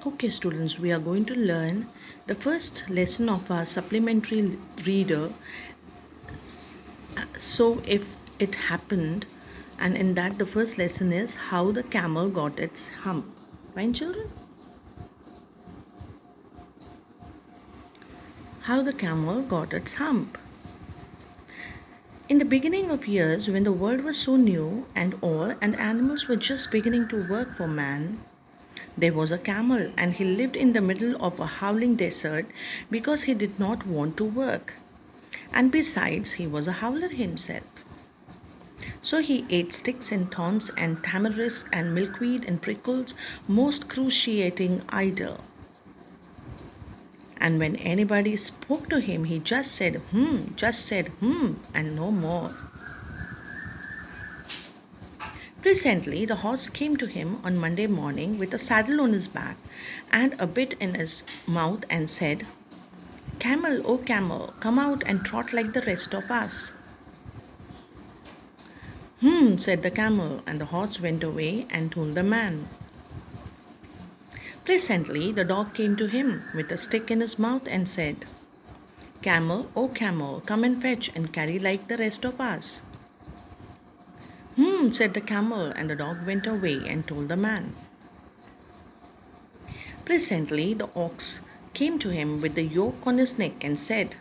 Okay, students, we are going to learn the first lesson of our supplementary reader. So, if it happened, and in that, the first lesson is how the camel got its hump. Fine, children? How the camel got its hump. In the beginning of years, when the world was so new and all, and animals were just beginning to work for man, there was a camel, and he lived in the middle of a howling desert because he did not want to work. And besides, he was a howler himself. So he ate sticks and thorns and tamarisk and milkweed and prickles, most cruciating idle. And when anybody spoke to him, he just said, and no more. Presently, the horse came to him on Monday morning with a saddle on his back and a bit in his mouth and said, Camel, oh camel, come out and trot like the rest of us. Said the camel, and the horse went away and told the man. Presently, the dog came to him with a stick in his mouth and said, Camel, oh camel, come and fetch and carry like the rest of us. Said the camel, and the dog went away and told the man. Presently, the ox came to him with the yoke on his neck and said,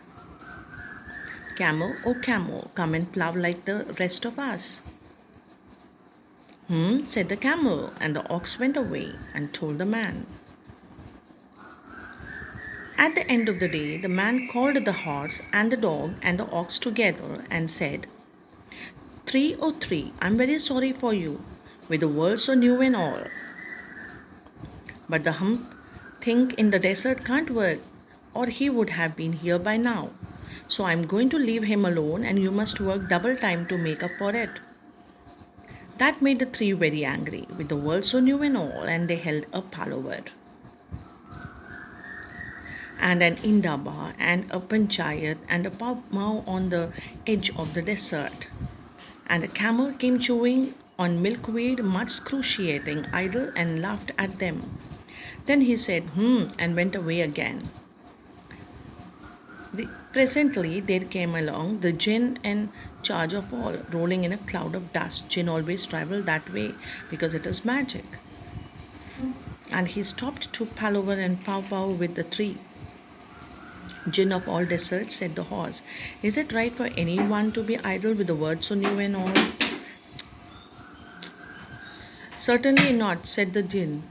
Camel, oh camel, come and plough like the rest of us. Said the camel, and the ox went away and told the man. At the end of the day, the man called the horse and the dog and the ox together and said, 303, I'm very sorry for you, with the world so new and all. But the hump thing in the desert can't work, or he would have been here by now. So I'm going to leave him alone, and you must work double time to make up for it. That made the three very angry, with the world so new and all, and they held a palaver. And an indaba, and a panchayat, and a pau on the edge of the desert. And the camel came chewing on milkweed, much cruciating, idle, and laughed at them. Then he said, and went away again. Presently, there came along the jinn in charge of all, rolling in a cloud of dust. Jinn always travel that way because it is magic. And he stopped to palaver and pow with the three. Jinn of all deserts, said the horse, is it right for anyone to be idle with the word so new and all? Certainly not, said the jinn.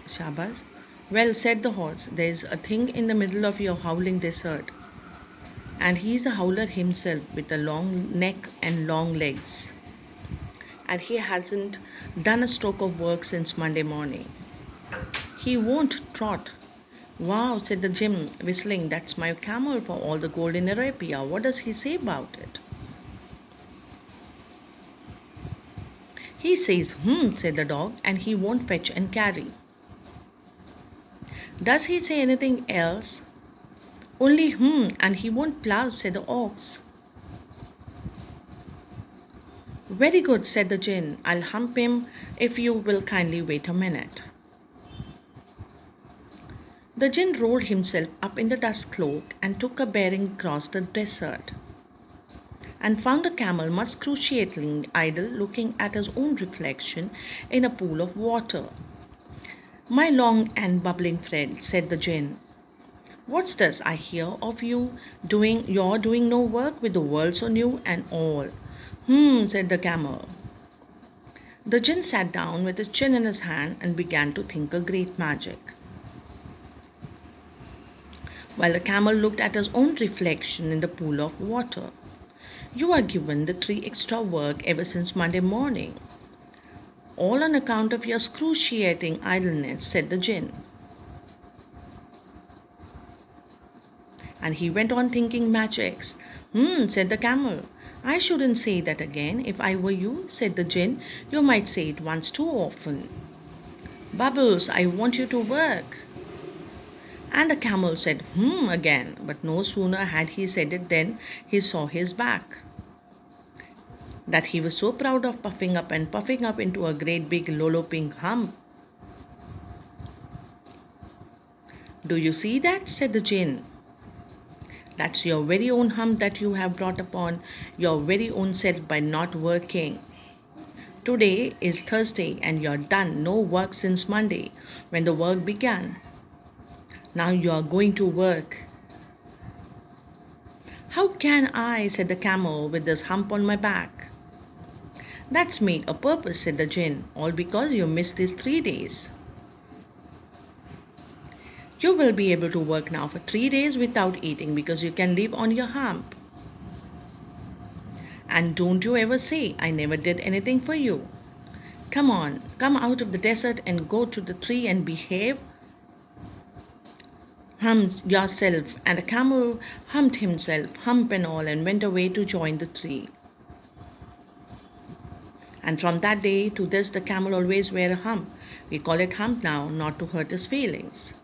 Shabas. Well, said the horse, there is a thing in the middle of your howling desert. And he is a howler himself with a long neck and long legs. And he hasn't done a stroke of work since Monday morning. He won't trot. Wow, said the Jim, whistling, that's my camel for all the gold in Arabia. What does he say about it? He says, said the dog, and he won't fetch and carry. Does he say anything else? Only and he won't plough, said the ox. Very good, said the jinn. I'll hump him if you will kindly wait a minute. The jinn rolled himself up in the dust cloak and took a bearing across the desert, and found a camel much cruciating idle, looking at his own reflection in a pool of water. My long and bubbling friend, said the jinn, what's this I hear of you doing? You're doing no work with the world so new and all. Said the camel. The jinn sat down with his chin in his hand and began to think a great magic. While the camel looked at his own reflection in the pool of water. You are given the 3 extra work ever since Monday morning. All on account of your excruciating idleness, said the jinn. And he went on thinking magics. Said the camel. I shouldn't say that again. If I were you, said the jinn, you might say it once too often. Bubbles, I want you to work. And the camel said, again, but no sooner had he said it than he saw his back. That he was so proud of puffing up into a great big lolloping hump. Do you see that? Said the jinn. That's your very own hump that you have brought upon your very own self by not working. Today is Thursday and you're done. No work since Monday when the work began. Now you are going to work. How can I? Said the camel with this hump on my back. That's made a purpose, said the jinn, all because you missed these 3 days. You will be able to work now for 3 days without eating because you can live on your hump. And don't you ever say, I never did anything for you. Come on, come out of the desert and go to the tree and behave. Hump yourself. And the camel humped himself, hump and all, and went away to join the tree. And from that day to this, the camel always wear a hump. We call it hump now, not to hurt his feelings.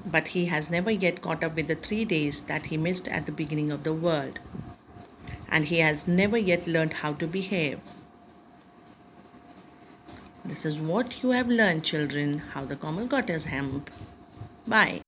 But he has never yet caught up with the 3 days that he missed at the beginning of the world. And he has never yet learned how to behave. This is what you have learned, children, how the camel got his hump. Bye.